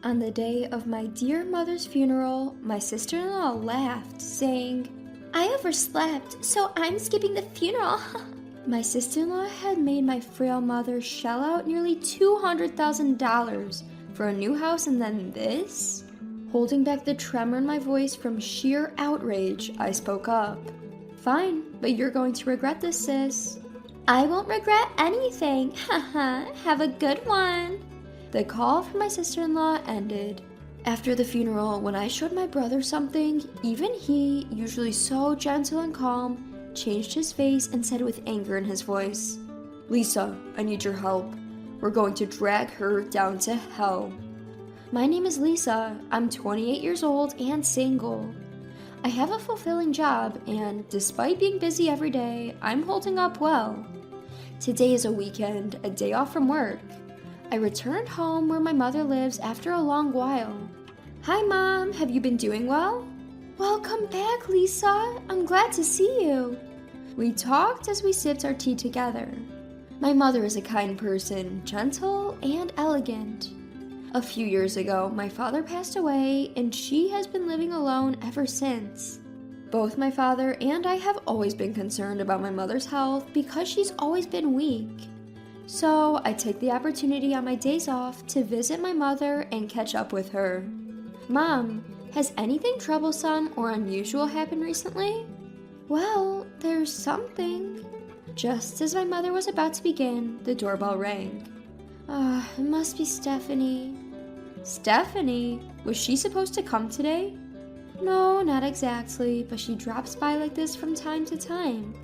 On the day of my dear mother's funeral, my sister-in-law laughed, saying, "I overslept, so I'm skipping the funeral." My sister-in-law had made my frail mother shell out nearly $200,000 for a new house, and then this? Holding back the tremor in my voice from sheer outrage, I spoke up. "Fine, but you're going to regret this, sis." "I won't regret anything. Haha, have a good one." The call from my sister-in-law ended. After the funeral, when I showed my brother something, even he, usually so gentle and calm, changed his face and said with anger in his voice, "Lisa, I need your help. We're going to drag her down to hell." My name is Lisa. I'm 28 years old and single. I have a fulfilling job, and despite being busy every day, I'm holding up well. Today is a weekend, a day off from work. I returned home where my mother lives after a long while. "Hi, Mom. Have you been doing well?" "Welcome back, Lisa. I'm glad to see you." We talked as we sipped our tea together. My mother is a kind person, gentle and elegant. A few years ago, my father passed away, and she has been living alone ever since. Both my father and I have always been concerned about my mother's health because she's always been weak. So I take the opportunity on my days off to visit my mother and catch up with her. "Mom, has anything troublesome or unusual happened recently?" "Well, there's something." Just as my mother was about to begin, the doorbell rang. It must be Stephanie." "Stephanie? Was she supposed to come today?" "No, not exactly, but she drops by like this from time to time.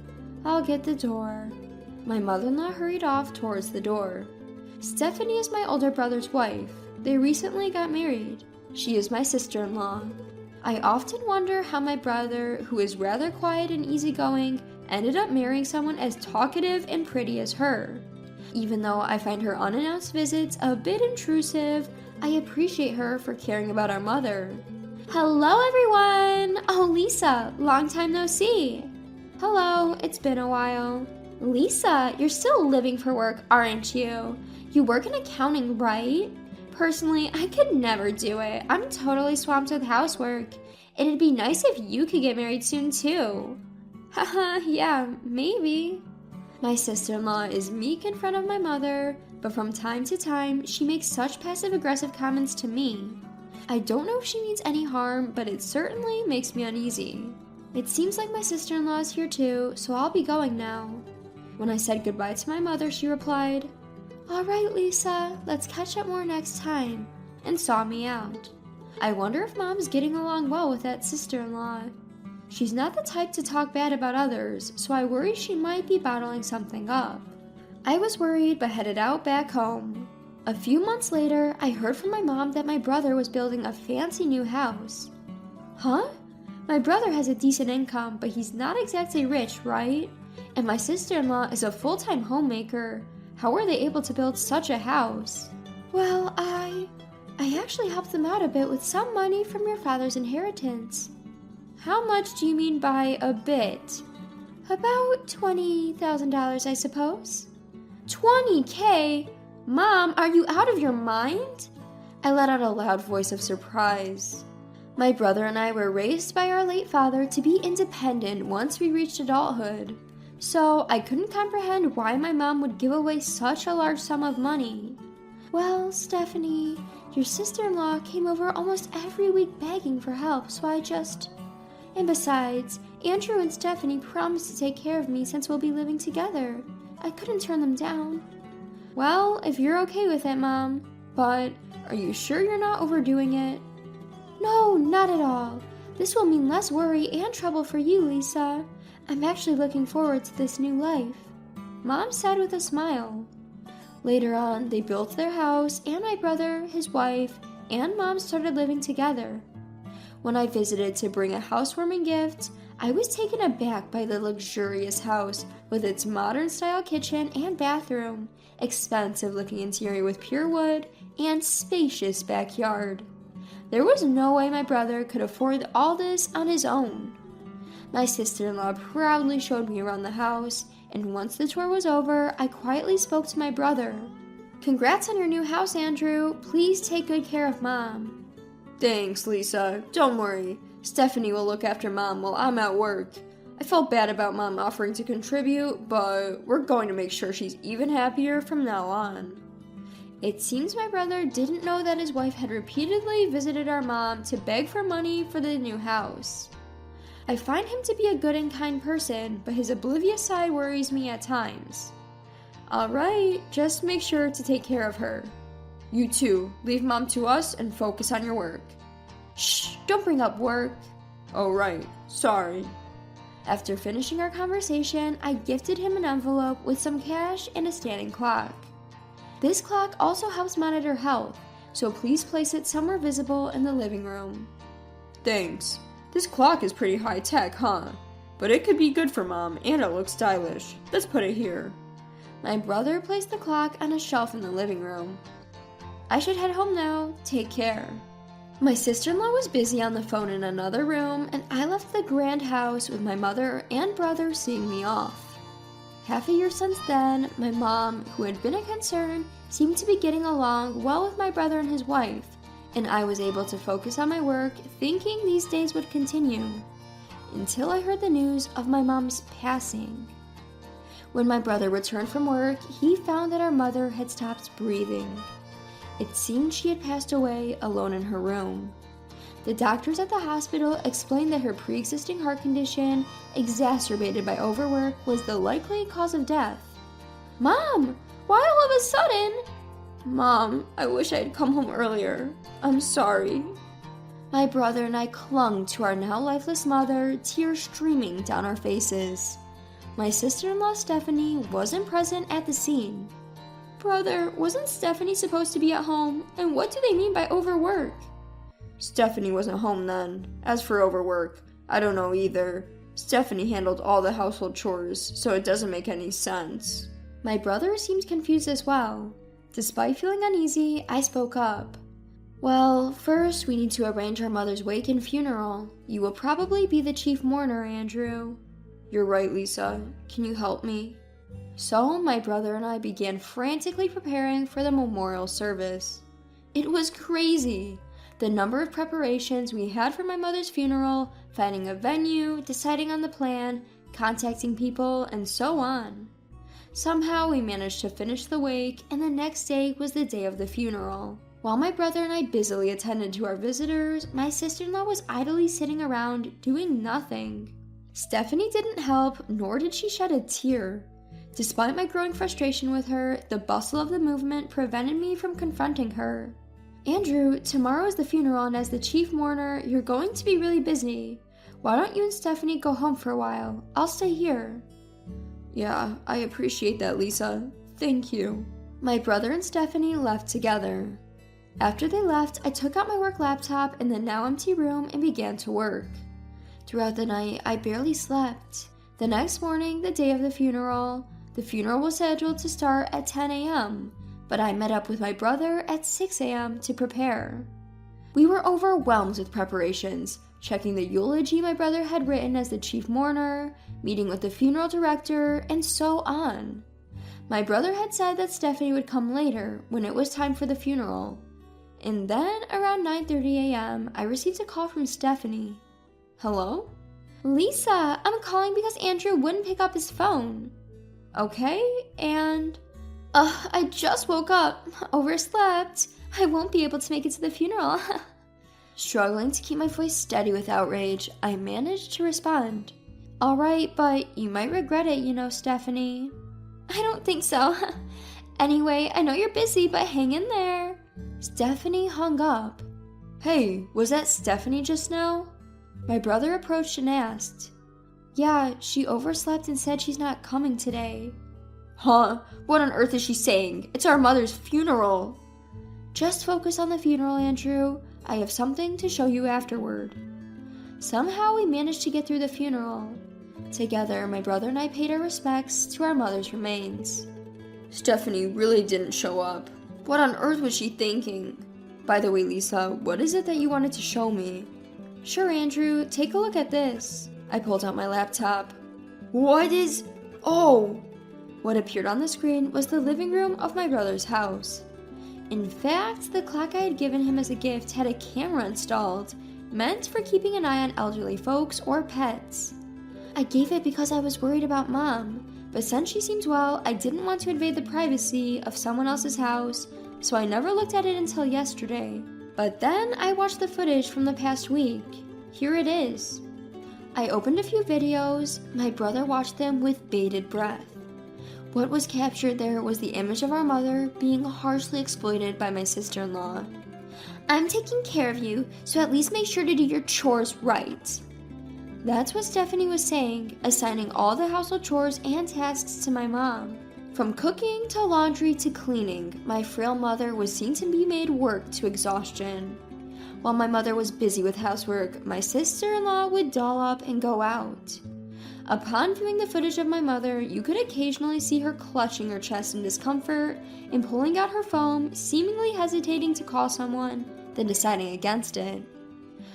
I'll get the door." My mother-in-law hurried off towards the door. Stephanie is my older brother's wife. They recently got married. She is my sister-in-law. I often wonder how my brother, who is rather quiet and easygoing, ended up marrying someone as talkative and pretty as her. Even though I find her unannounced visits a bit intrusive, I appreciate her for caring about our mother. "Hello, everyone! Oh, Lisa, long time no see." "Hello, it's been a while." "Lisa, you're still living for work, aren't you? You work in accounting, right?" "Personally, I could never do it. I'm totally swamped with housework. It'd be nice if you could get married soon, too." "Haha, yeah, maybe." My sister-in-law is meek in front of my mother, but from time to time, she makes such passive-aggressive comments to me. I don't know if she means any harm, but it certainly makes me uneasy. It seems like my sister-in-law is here too, so I'll be going now. When I said goodbye to my mother, she replied, "All right, Lisa, let's catch up more next time," and saw me out. I wonder if Mom's getting along well with that sister-in-law. She's not the type to talk bad about others, so I worry she might be bottling something up. I was worried but headed out back home. A few months later, I heard from my mom that my brother was building a fancy new house. Huh? My brother has a decent income, but he's not exactly rich, right? And my sister-in-law is a full-time homemaker. How were they able to build such a house? "Well, I actually helped them out a bit with some money from your father's inheritance." "How much do you mean by a bit?" "About $20,000, I suppose." $20K? Mom, are you out of your mind?" I let out a loud voice of surprise. My brother and I were raised by our late father to be independent once we reached adulthood, so I couldn't comprehend why my mom would give away such a large sum of money. "Well, Stephanie, your sister-in-law came over almost every week begging for help, so I just... And besides, Andrew and Stephanie promised to take care of me since we'll be living together. I couldn't turn them down." "Well, if you're okay with it, Mom. But are you sure you're not overdoing it?" "No, not at all. This will mean less worry and trouble for you, Lisa. I'm actually looking forward to this new life," Mom said with a smile. Later on, they built their house, and my brother, his wife, and Mom started living together. When I visited to bring a housewarming gift, I was taken aback by the luxurious house with its modern-style kitchen and bathroom, expensive-looking interior with pure wood, and spacious backyard. There was no way my brother could afford all this on his own. My sister-in-law proudly showed me around the house, and once the tour was over, I quietly spoke to my brother. Congrats on your new house, Andrew. Please take good care of Mom. Thanks, Lisa. Don't worry. Stephanie will look after Mom while I'm at work. I felt bad about Mom offering to contribute, but we're going to make sure she's even happier from now on. It seems my brother didn't know that his wife had repeatedly visited our mom to beg for money for the new house. I find him to be a good and kind person, but his oblivious side worries me at times. Alright, just make sure to take care of her. You too. Leave Mom to us and focus on your work. Shh, don't bring up work. Oh right, sorry. After finishing our conversation, I gifted him an envelope with some cash and a standing clock. This clock also helps monitor health, so please place it somewhere visible in the living room. Thanks. This clock is pretty high tech, huh? But it could be good for Mom and it looks stylish. Let's put it here. My brother placed the clock on a shelf in the living room. I should head home now. Take care. My sister-in-law was busy on the phone in another room, and I left the grand house with my mother and brother seeing me off. Half a year since then, my mom, who had been a concern, seemed to be getting along well with my brother and his wife, and I was able to focus on my work, thinking these days would continue, until I heard the news of my mom's passing. When my brother returned from work, he found that our mother had stopped breathing. It seemed she had passed away alone in her room. The doctors at the hospital explained that her pre-existing heart condition, exacerbated by overwork, was the likely cause of death. Mom, why all of a sudden? Mom, I wish I had come home earlier. I'm sorry. My brother and I clung to our now lifeless mother, tears streaming down our faces. My sister-in-law Stephanie wasn't present at the scene. Brother, wasn't Stephanie supposed to be at home? And what do they mean by overwork? Stephanie wasn't home then. As for overwork, I don't know either. Stephanie handled all the household chores, so it doesn't make any sense. My brother seemed confused as well. Despite feeling uneasy, I spoke up. Well, first we need to arrange our mother's wake and funeral. You will probably be the chief mourner, Andrew. You're right, Lisa. Can you help me? So, my brother and I began frantically preparing for the memorial service. It was crazy. The number of preparations we had for my mother's funeral, finding a venue, deciding on the plan, contacting people, and so on. Somehow we managed to finish the wake, and the next day was the day of the funeral. While my brother and I busily attended to our visitors, my sister-in-law was idly sitting around doing nothing. Stephanie didn't help, nor did she shed a tear. Despite my growing frustration with her, the bustle of the movement prevented me from confronting her. Andrew, tomorrow is the funeral, and as the chief mourner, you're going to be really busy. Why don't you and Stephanie go home for a while? I'll stay here. Yeah, I appreciate that, Lisa. Thank you. My brother and Stephanie left together. After they left, I took out my work laptop in the now empty room and began to work. Throughout the night, I barely slept. The next morning, the day of the funeral was scheduled to start at 10 a.m., but I met up with my brother at 6 a.m. to prepare. We were overwhelmed with preparations, checking the eulogy my brother had written as the chief mourner, meeting with the funeral director, and so on. My brother had said that Stephanie would come later when it was time for the funeral. And then, around 9:30 a.m., I received a call from Stephanie. Hello? Lisa, I'm calling because Andrew wouldn't pick up his phone. Okay, and... I just woke up. Overslept. I won't be able to make it to the funeral. Struggling to keep my voice steady with outrage, I managed to respond. Alright, but you might regret it, Stephanie. I don't think so. Anyway, I know you're busy, but hang in there. Stephanie hung up. Hey, was that Stephanie just now? My brother approached and asked. Yeah, she overslept and said she's not coming today. Huh? What on earth is she saying? It's our mother's funeral. Just focus on the funeral, Andrew. I have something to show you afterward. Somehow we managed to get through the funeral. Together, my brother and I paid our respects to our mother's remains. Stephanie really didn't show up. What on earth was she thinking? By the way, Lisa, what is it that you wanted to show me? Sure, Andrew, take a look at this. I pulled out my laptop. What is... Oh! What appeared on the screen was the living room of my brother's house. In fact, the clock I had given him as a gift had a camera installed, meant for keeping an eye on elderly folks or pets. I gave it because I was worried about Mom, but since she seems well, I didn't want to invade the privacy of someone else's house, so I never looked at it until yesterday. But then I watched the footage from the past week. Here it is. I opened a few videos. My brother watched them with bated breath. What was captured there was the image of our mother being harshly exploited by my sister-in-law. "I'm taking care of you, so at least make sure to do your chores right." That's what Stephanie was saying, assigning all the household chores and tasks to my mom. From cooking to laundry to cleaning, my frail mother was seen to be made work to exhaustion. While my mother was busy with housework, my sister-in-law would doll up and go out. Upon viewing the footage of my mother, you could occasionally see her clutching her chest in discomfort and pulling out her phone, seemingly hesitating to call someone, then deciding against it.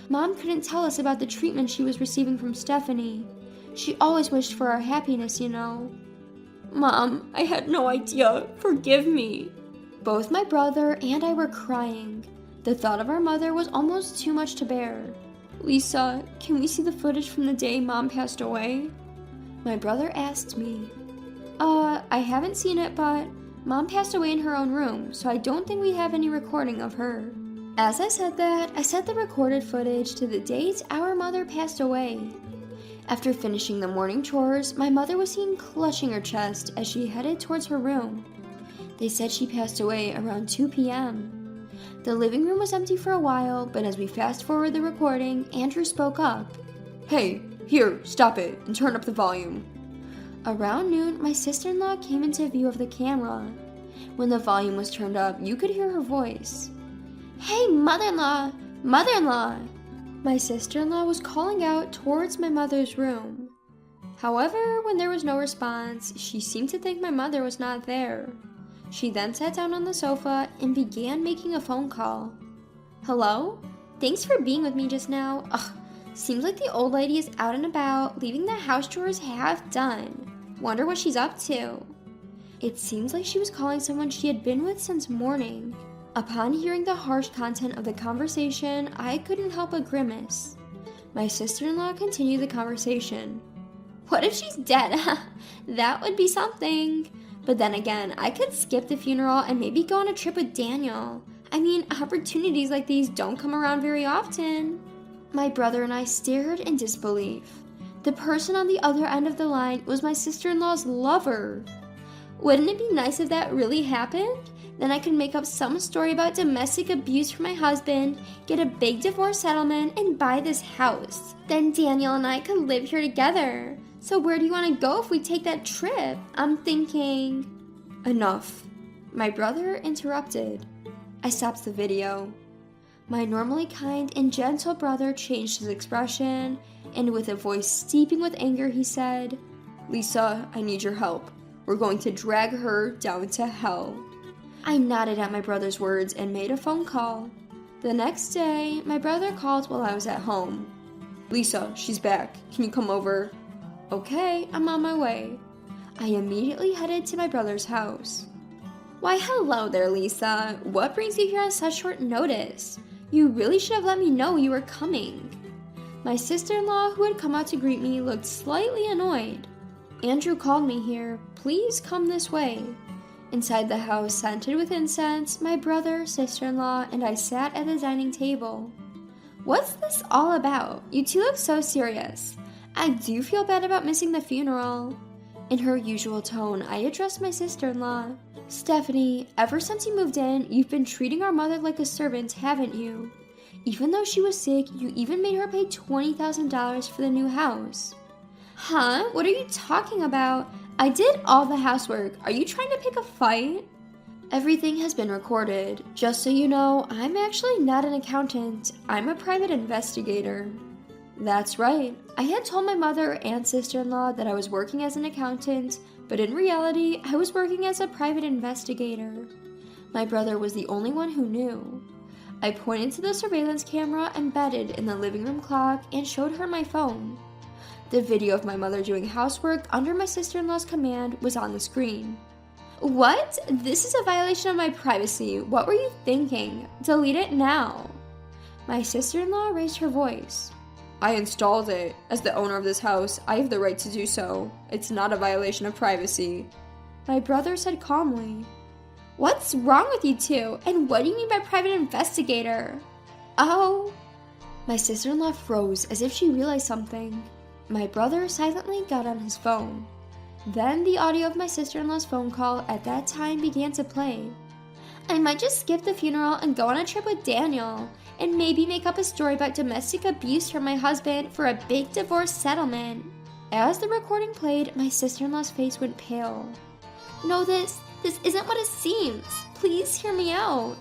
Mom couldn't tell us about the treatment she was receiving from Stephanie. She always wished for our happiness, you know. "Mom, I had no idea. Forgive me." Both my brother and I were crying. The thought of our mother was almost too much to bear. "Lisa, can we see the footage from the day Mom passed away?" My brother asked me. I haven't seen it, but Mom passed away in her own room, so I don't think we have any recording of her." As I said that, I set the recorded footage to the date our mother passed away. After finishing the morning chores, my mother was seen clutching her chest as she headed towards her room. They said she passed away around 2 p.m. The living room was empty for a while, but as we fast forward the recording, Andrew spoke up. "Hey, here, stop it, and turn up the volume." Around noon, my sister-in-law came into view of the camera. When the volume was turned up, you could hear her voice. "Hey, mother-in-law! Mother-in-law!" My sister-in-law was calling out towards my mother's room. However, when there was no response, she seemed to think my mother was not there. She then sat down on the sofa and began making a phone call. "Hello? Thanks for being with me just now. Ugh, seems like the old lady is out and about, leaving the house chores half done. Wonder what she's up to." It seems like she was calling someone she had been with since morning. Upon hearing the harsh content of the conversation, I couldn't help but grimace. My sister-in-law continued the conversation. "What if she's dead? That would be something. But then again, I could skip the funeral and maybe go on a trip with Daniel. I mean, opportunities like these don't come around very often." My brother and I stared in disbelief. The person on the other end of the line was my sister-in-law's lover. Wouldn't it be nice if that really happened? Then I could make up some story about domestic abuse from my husband, get a big divorce settlement, and buy this house. Then Daniel and I could live here together. So where do you want to go if we take that trip? I'm thinking... Enough. My brother interrupted. I stopped the video. My normally kind and gentle brother changed his expression, and with a voice steeping with anger, he said, "Lisa, I need your help. We're going to drag her down to hell." I nodded at my brother's words and made a phone call. The next day, my brother called while I was at home. "Lisa, she's back. Can you come over?" "Okay, I'm on my way." I immediately headed to my brother's house. "Why, hello there, Lisa. What brings you here on such short notice? You really should have let me know you were coming." My sister-in-law, who had come out to greet me, looked slightly annoyed. "Andrew called me here. Please come this way." Inside the house, scented with incense, my brother, sister-in-law, and I sat at the dining table. "What's this all about? You two look so serious. I do feel bad about missing the funeral." In her usual tone, I addressed my sister-in-law. "Stephanie, ever since you moved in, you've been treating our mother like a servant, haven't you? Even though she was sick, you even made her pay $20,000 for the new house." "Huh? What are you talking about? I did all the housework. Are you trying to pick a fight?" "Everything has been recorded. Just so you know, I'm actually not an accountant. I'm a private investigator." That's right. I had told my mother and sister-in-law that I was working as an accountant, but in reality, I was working as a private investigator. My brother was the only one who knew. I pointed to the surveillance camera embedded in the living room clock and showed her my phone. The video of my mother doing housework under my sister-in-law's command was on the screen. What? This is a violation of my privacy. What were you thinking? Delete it now. My sister-in-law raised her voice. I installed it. As the owner of this house, I have the right to do so. It's not a violation of privacy. My brother said calmly. What's wrong with you two? And what do you mean by private investigator? Oh. My sister-in-law froze as if she realized something. My brother silently got on his phone. Then the audio of my sister-in-law's phone call at that time began to play. I might just skip the funeral and go on a trip with Daniel, and maybe make up a story about domestic abuse from my husband for a big divorce settlement. As the recording played, my sister-in-law's face went pale. No, this isn't what it seems. Please hear me out.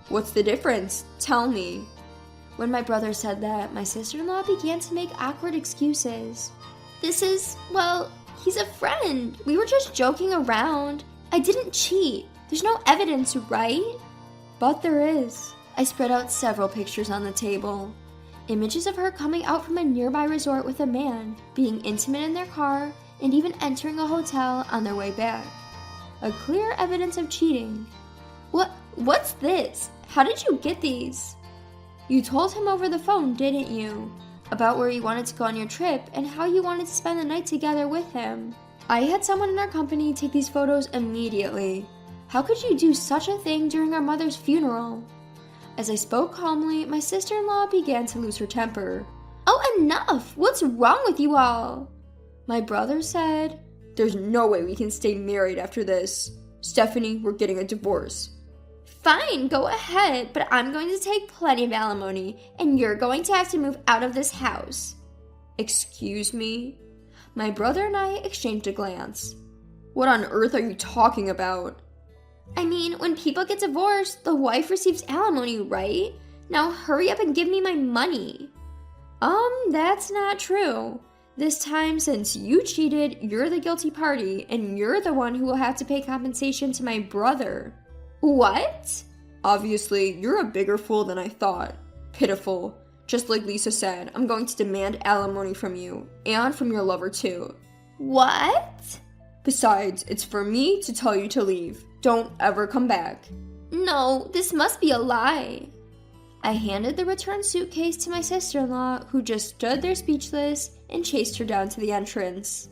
What's the difference? Tell me. When my brother said that, my sister-in-law began to make awkward excuses. He's a friend. We were just joking around. I didn't cheat. There's no evidence, right? But there is. I spread out several pictures on the table. Images of her coming out from a nearby resort with a man, being intimate in their car, and even entering a hotel on their way back. A clear evidence of cheating. What's this? How did you get these? You told him over the phone, didn't you? About where you wanted to go on your trip and how you wanted to spend the night together with him. I had someone in our company take these photos immediately. How could you do such a thing during our mother's funeral? As I spoke calmly, my sister-in-law began to lose her temper. Oh, enough! What's wrong with you all? My brother said, There's no way we can stay married after this. Stephanie, we're getting a divorce. Fine, go ahead, but I'm going to take plenty of alimony, and you're going to have to move out of this house. Excuse me? My brother and I exchanged a glance. What on earth are you talking about? I mean, when people get divorced, the wife receives alimony, right? Now hurry up and give me my money. That's not true. This time, since you cheated, you're the guilty party, and you're the one who will have to pay compensation to my brother. What? Obviously, you're a bigger fool than I thought. Pitiful. Just like Lisa said, I'm going to demand alimony from you, and from your lover too. What? Besides, it's for me to tell you to leave. Don't ever come back. No, this must be a lie. I handed the return suitcase to my sister-in-law, who just stood there speechless, and chased her down to the entrance.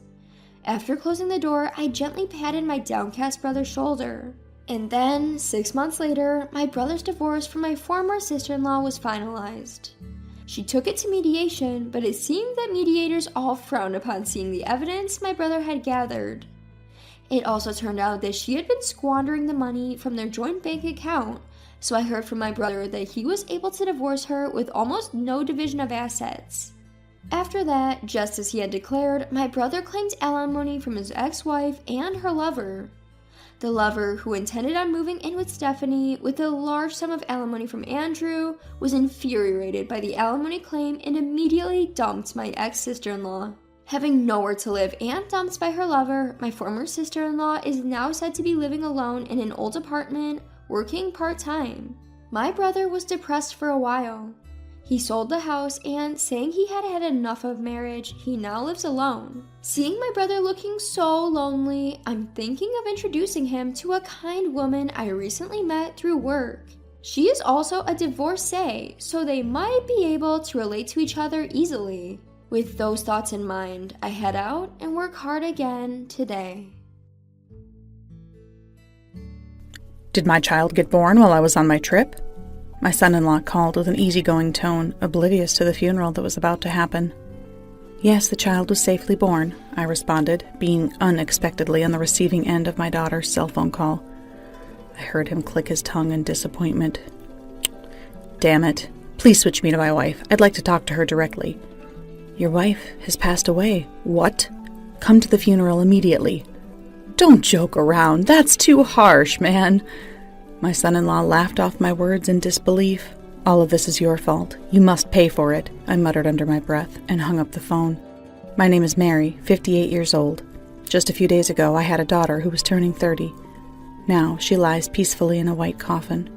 After closing the door, I gently patted my downcast brother's shoulder. And then, 6 months later, my brother's divorce from my former sister-in-law was finalized. She took it to mediation, but it seemed that mediators all frowned upon seeing the evidence my brother had gathered. It also turned out that she had been squandering the money from their joint bank account, so I heard from my brother that he was able to divorce her with almost no division of assets. After that, just as he had declared, my brother claimed alimony from his ex-wife and her lover. The lover, who intended on moving in with Stephanie with a large sum of alimony from Andrew, was infuriated by the alimony claim and immediately dumped my ex-sister-in-law. Having nowhere to live and dumped by her lover, my former sister-in-law is now said to be living alone in an old apartment, working part-time. My brother was depressed for a while. He sold the house and, saying he had had enough of marriage, he now lives alone. Seeing my brother looking so lonely, I'm thinking of introducing him to a kind woman I recently met through work. She is also a divorcee, so they might be able to relate to each other easily. With those thoughts in mind, I head out and work hard again today. Did my child get born while I was on my trip? My son-in-law called with an easygoing tone, oblivious to the funeral that was about to happen. Yes, the child was safely born, I responded, being unexpectedly on the receiving end of my daughter's cell phone call. I heard him click his tongue in disappointment. Damn it. Please switch me to my wife. I'd like to talk to her directly. Your wife has passed away. What? Come to the funeral immediately. Don't joke around. That's too harsh, man. My son-in-law laughed off my words in disbelief. All of this is your fault. You must pay for it, I muttered under my breath and hung up the phone. My name is Mary, 58 years old. Just a few days ago, I had a daughter who was turning 30. Now she lies peacefully in a white coffin.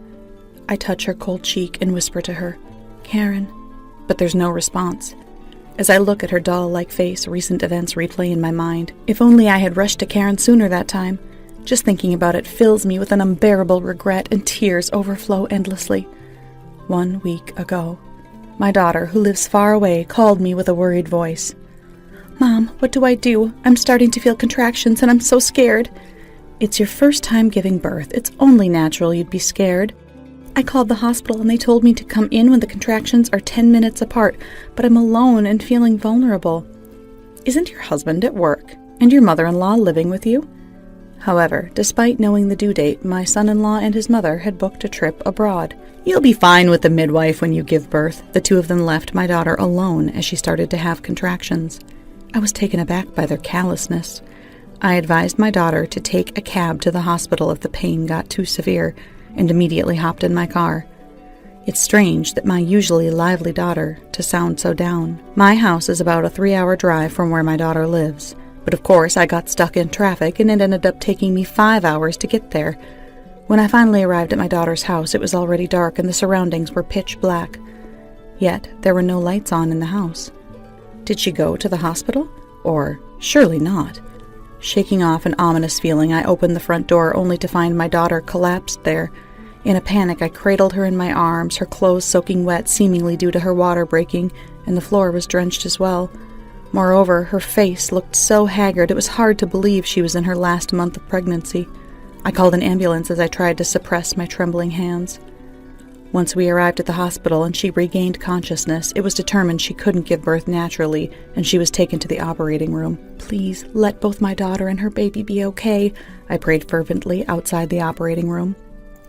I touch her cold cheek and whisper to her, Karen. But there's no response. As I look at her doll-like face, recent events replay in my mind. If only I had rushed to Karen sooner that time. Just thinking about it fills me with an unbearable regret, and tears overflow endlessly. 1 week ago, my daughter, who lives far away, called me with a worried voice. "Mom, what do I do? I'm starting to feel contractions and I'm so scared." "It's your first time giving birth. It's only natural you'd be scared." "I called the hospital and they told me to come in when the contractions are 10 minutes apart, but I'm alone and feeling vulnerable." "Isn't your husband at work? And your mother-in-law living with you?" However, despite knowing the due date, my son-in-law and his mother had booked a trip abroad. "You'll be fine with the midwife when you give birth." The two of them left my daughter alone as she started to have contractions. I was taken aback by their callousness. I advised my daughter to take a cab to the hospital if the pain got too severe, and immediately hopped in my car. It's strange that my usually lively daughter to sound so down. My house is about a 3-hour drive from where my daughter lives, but of course I got stuck in traffic and it ended up taking me 5 hours to get there. When I finally arrived at my daughter's house, it was already dark and the surroundings were pitch black. Yet there were no lights on in the house. Did she go to the hospital? Or surely not. Shaking off an ominous feeling, I opened the front door only to find my daughter collapsed there. In a panic, I cradled her in my arms, her clothes soaking wet, seemingly due to her water breaking, and the floor was drenched as well. Moreover, her face looked so haggard it was hard to believe she was in her last month of pregnancy. I called an ambulance as I tried to suppress my trembling hands. Once we arrived at the hospital and she regained consciousness, it was determined she couldn't give birth naturally, and she was taken to the operating room. "Please, let both my daughter and her baby be okay," I prayed fervently outside the operating room.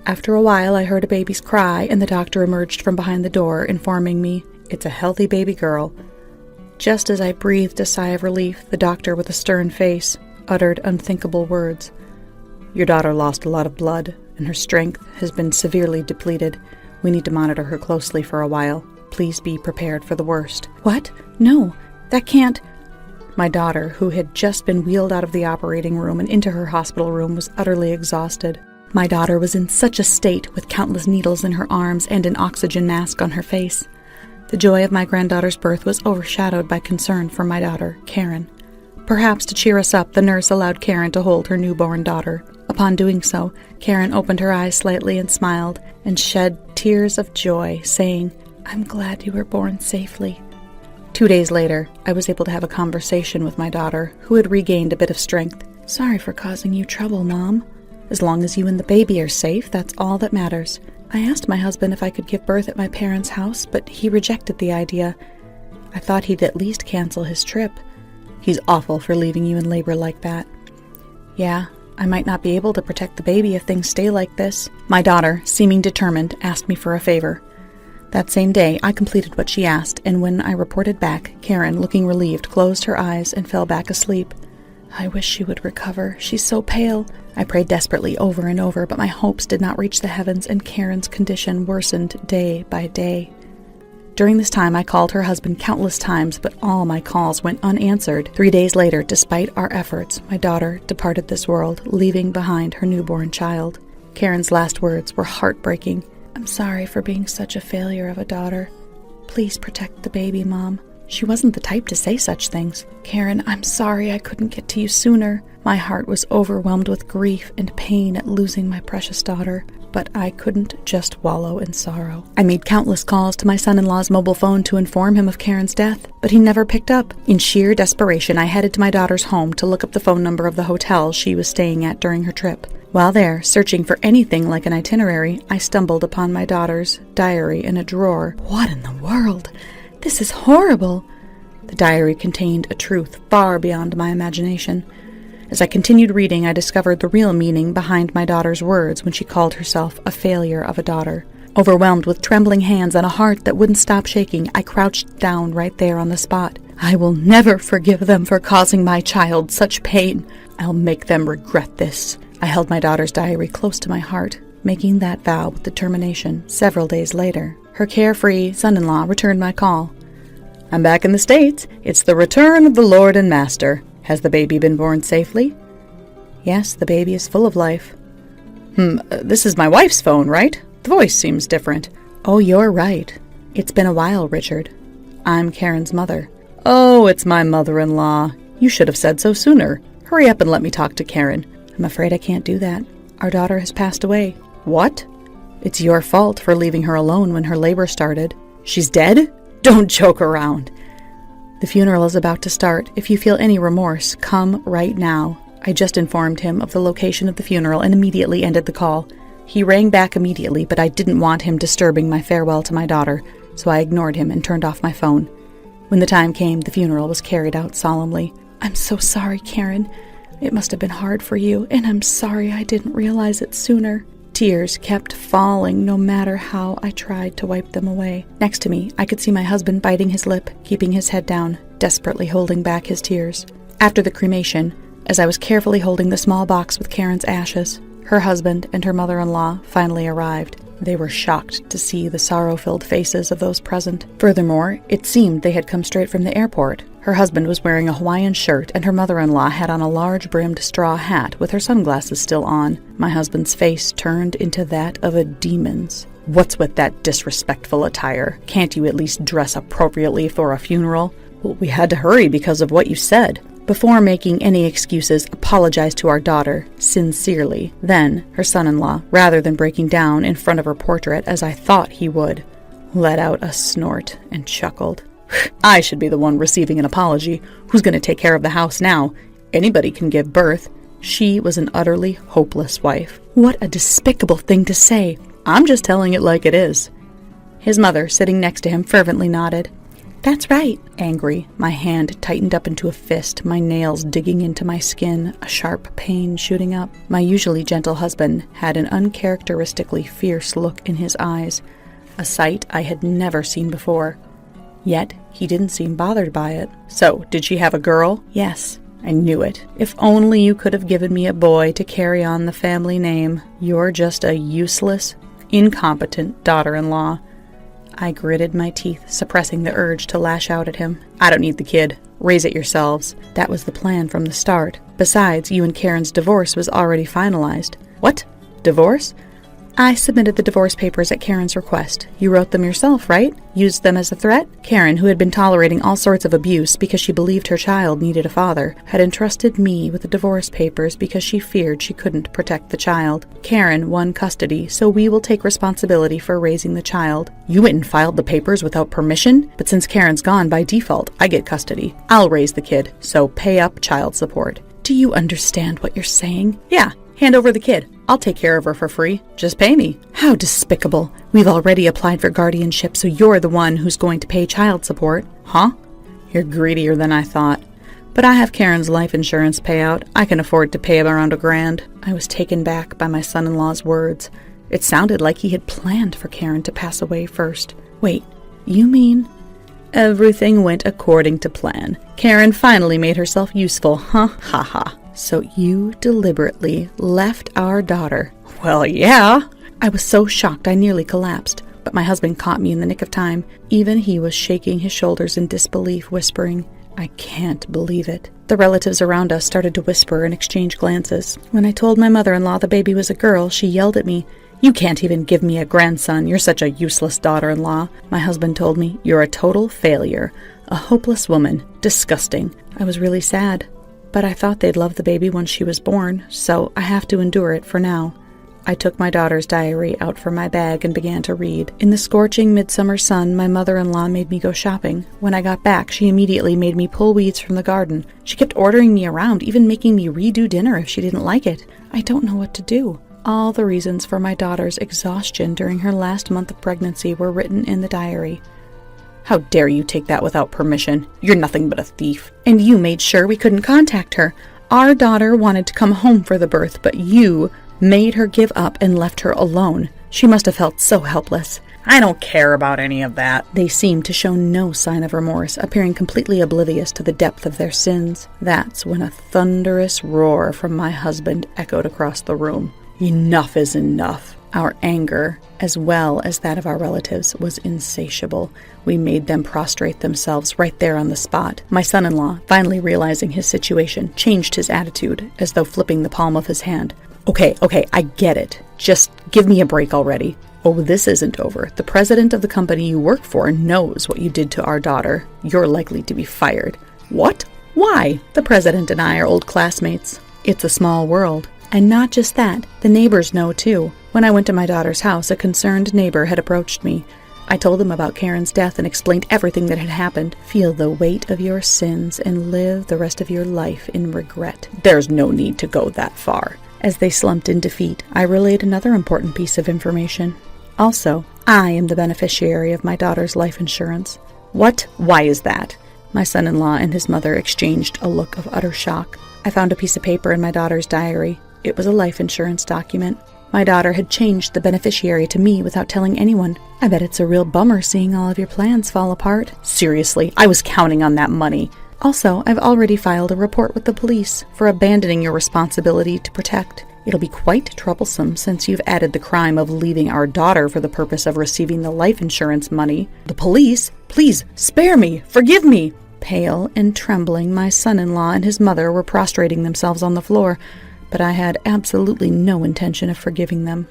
After a while, I heard a baby's cry, and the doctor emerged from behind the door, informing me, "It's a healthy baby girl." Just as I breathed a sigh of relief, the doctor, with a stern face, uttered unthinkable words. "Your daughter lost a lot of blood, and her strength has been severely depleted. We need to monitor her closely for a while. Please be prepared for the worst." "What? No, that can't—" My daughter, who had just been wheeled out of the operating room and into her hospital room, was utterly exhausted. My daughter was in such a state, with countless needles in her arms and an oxygen mask on her face. The joy of my granddaughter's birth was overshadowed by concern for my daughter, Karen. Perhaps to cheer us up, the nurse allowed Karen to hold her newborn daughter. Upon doing so, Karen opened her eyes slightly and smiled, and shed tears of joy, saying, "I'm glad you were born safely." 2 days later, I was able to have a conversation with my daughter, who had regained a bit of strength. "Sorry for causing you trouble, Mom. As long as you and the baby are safe, that's all that matters. I asked my husband if I could give birth at my parents' house, but he rejected the idea. I thought he'd at least cancel his trip. He's awful for leaving you in labor like that." "Yeah, I might not be able to protect the baby if things stay like this." My daughter, seeming determined, asked me for a favor. That same day, I completed what she asked, and when I reported back, Karen, looking relieved, closed her eyes and fell back asleep. "I wish she would recover. She's so pale." I prayed desperately over and over, but my hopes did not reach the heavens, and Karen's condition worsened day by day. During this time, I called her husband countless times, but all my calls went unanswered. 3 days later, despite our efforts, my daughter departed this world, leaving behind her newborn child. Karen's last words were heartbreaking. "I'm sorry for being such a failure of a daughter. Please protect the baby, Mom." She wasn't the type to say such things. "Karen, I'm sorry I couldn't get to you sooner." My heart was overwhelmed with grief and pain at losing my precious daughter, but I couldn't just wallow in sorrow. I made countless calls to my son-in-law's mobile phone to inform him of Karen's death, but he never picked up. In sheer desperation, I headed to my daughter's home to look up the phone number of the hotel she was staying at during her trip. While there, searching for anything like an itinerary, I stumbled upon my daughter's diary in a drawer. What in the world? This is horrible! The diary contained a truth far beyond my imagination. As I continued reading, I discovered the real meaning behind my daughter's words when she called herself a failure of a daughter. Overwhelmed with trembling hands and a heart that wouldn't stop shaking, I crouched down right there on the spot. "I will never forgive them for causing my child such pain. I'll make them regret this." I held my daughter's diary close to my heart, making that vow with determination. Several days later, her carefree son-in-law returned my call. "I'm back in the States. It's the return of the Lord and Master. Has the baby been born safely?" "Yes, the baby is full of life." This is my wife's phone, right? The voice seems different." "Oh, you're right. It's been a while, Richard. I'm Karen's mother." Oh, it's my mother-in-law. You should have said so sooner. Hurry up and let me talk to Karen. I'm afraid I can't do that. Our daughter has passed away. What? It's your fault for leaving her alone when her labor started. She's dead? Don't joke around. The funeral is about to start. If you feel any remorse, come right now. I just informed him of the location of the funeral and immediately ended the call. He rang back immediately, but I didn't want him disturbing my farewell to my daughter, so I ignored him and turned off my phone. When the time came, the funeral was carried out solemnly. I'm so sorry, Karen. It must have been hard for you, and I'm sorry I didn't realize it sooner. Tears kept falling no matter how I tried to wipe them away. Next to me, I could see my husband biting his lip, keeping his head down, desperately holding back his tears. After the cremation, as I was carefully holding the small box with Karen's ashes, her husband and her mother-in-law finally arrived. They were shocked to see the sorrow-filled faces of those present. Furthermore, it seemed they had come straight from the airport. Her husband was wearing a Hawaiian shirt, and her mother-in-law had on a large-brimmed straw hat with her sunglasses still on. My husband's face turned into that of a demon's. What's with that disrespectful attire? Can't you at least dress appropriately for a funeral? Well, we had to hurry because of what you said. Before making any excuses, apologized to our daughter, sincerely. Then, her son-in-law, rather than breaking down in front of her portrait as I thought he would, let out a snort and chuckled. I should be the one receiving an apology. Who's going to take care of the house now? Anybody can give birth. She was an utterly hopeless wife. What a despicable thing to say. I'm just telling it like it is. His mother, sitting next to him, fervently nodded. That's right. Angry, my hand tightened up into a fist, my nails digging into my skin, a sharp pain shooting up. My usually gentle husband had an uncharacteristically fierce look in his eyes, a sight I had never seen before. Yet, he didn't seem bothered by it. So, did she have a girl? Yes. I knew it. If only you could have given me a boy to carry on the family name. You're just a useless, incompetent daughter-in-law. I gritted my teeth, suppressing the urge to lash out at him. I don't need the kid. Raise it yourselves. That was the plan from the start. Besides, you and Karen's divorce was already finalized. What? Divorce? I submitted the divorce papers at Karen's request. You wrote them yourself, right? Used them as a threat? Karen, who had been tolerating all sorts of abuse because she believed her child needed a father, had entrusted me with the divorce papers because she feared she couldn't protect the child. Karen won custody, so we will take responsibility for raising the child. You went and filed the papers without permission? But since Karen's gone, by default, I get custody. I'll raise the kid, so pay up child support. Do you understand what you're saying? Yeah. Hand over the kid. I'll take care of her for free. Just pay me. How despicable. We've already applied for guardianship, so you're the one who's going to pay child support. Huh? You're greedier than I thought. But I have Karen's life insurance payout. I can afford to pay around $1,000. I was taken back by my son-in-law's words. It sounded like he had planned for Karen to pass away first. Wait, you mean... Everything went according to plan. Karen finally made herself useful, huh? Ha ha. So you deliberately left our daughter. Well, yeah. I was so shocked I nearly collapsed, but my husband caught me in the nick of time. Even he was shaking his shoulders in disbelief, whispering, I can't believe it. The relatives around us started to whisper and exchange glances. When I told my mother-in-law the baby was a girl, she yelled at me, You can't even give me a grandson. You're such a useless daughter-in-law. My husband told me, You're a total failure. A hopeless woman. Disgusting. I was really sad. But I thought they'd love the baby once she was born, so I have to endure it for now. I took my daughter's diary out from my bag and began to read. In the scorching midsummer sun, my mother-in-law made me go shopping. When I got back, she immediately made me pull weeds from the garden. She kept ordering me around, even making me redo dinner if she didn't like it. I don't know what to do. All the reasons for my daughter's exhaustion during her last month of pregnancy were written in the diary. How dare you take that without permission? You're nothing but a thief. And you made sure we couldn't contact her. Our daughter wanted to come home for the birth, but you made her give up and left her alone. She must have felt so helpless. I don't care about any of that. They seemed to show no sign of remorse, appearing completely oblivious to the depth of their sins. That's when a thunderous roar from my husband echoed across the room. Enough is enough. Our anger, as well as that of our relatives, was insatiable. We made them prostrate themselves right there on the spot. My son-in-law, finally realizing his situation, changed his attitude, as though flipping the palm of his hand. Okay, I get it. Just give me a break already. Oh, this isn't over. The president of the company you work for knows what you did to our daughter. You're likely to be fired. What? Why? The president and I are old classmates. It's a small world. And not just that, the neighbors know too. When I went to my daughter's house, a concerned neighbor had approached me. I told him about Karen's death and explained everything that had happened. Feel the weight of your sins and live the rest of your life in regret. There's no need to go that far. As they slumped in defeat, I relayed another important piece of information. Also, I am the beneficiary of my daughter's life insurance. What? Why is that? My son-in-law and his mother exchanged a look of utter shock. I found a piece of paper in my daughter's diary. It was a life insurance document. My daughter had changed the beneficiary to me without telling anyone. I bet it's a real bummer seeing all of your plans fall apart. Seriously, I was counting on that money. Also, I've already filed a report with the police for abandoning your responsibility to protect. It'll be quite troublesome since you've added the crime of leaving our daughter for the purpose of receiving the life insurance money. The police? Please, spare me! Forgive me! Pale and trembling, my son-in-law and his mother were prostrating themselves on the floor, but I had absolutely no intention of forgiving them.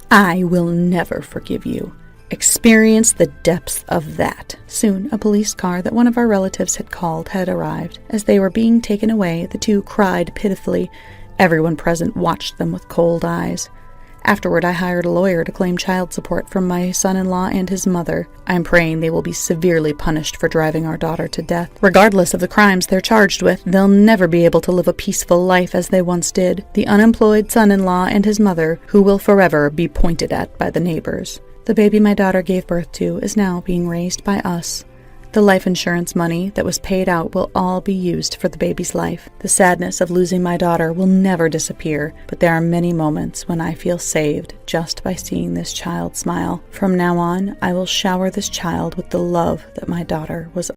I will never forgive you. Experience the depths of that. Soon, a police car that one of our relatives had called had arrived. As they were being taken away, the two cried pitifully. Everyone present watched them with cold eyes. Afterward, I hired a lawyer to claim child support from my son-in-law and his mother. I am praying they will be severely punished for driving our daughter to death. Regardless of the crimes they're charged with, they'll never be able to live a peaceful life as they once did. The unemployed son-in-law and his mother, who will forever be pointed at by the neighbors. The baby my daughter gave birth to is now being raised by us. The life insurance money that was paid out will all be used for the baby's life. The sadness of losing my daughter will never disappear, but there are many moments when I feel saved just by seeing this child smile. From now on, I will shower this child with the love that my daughter was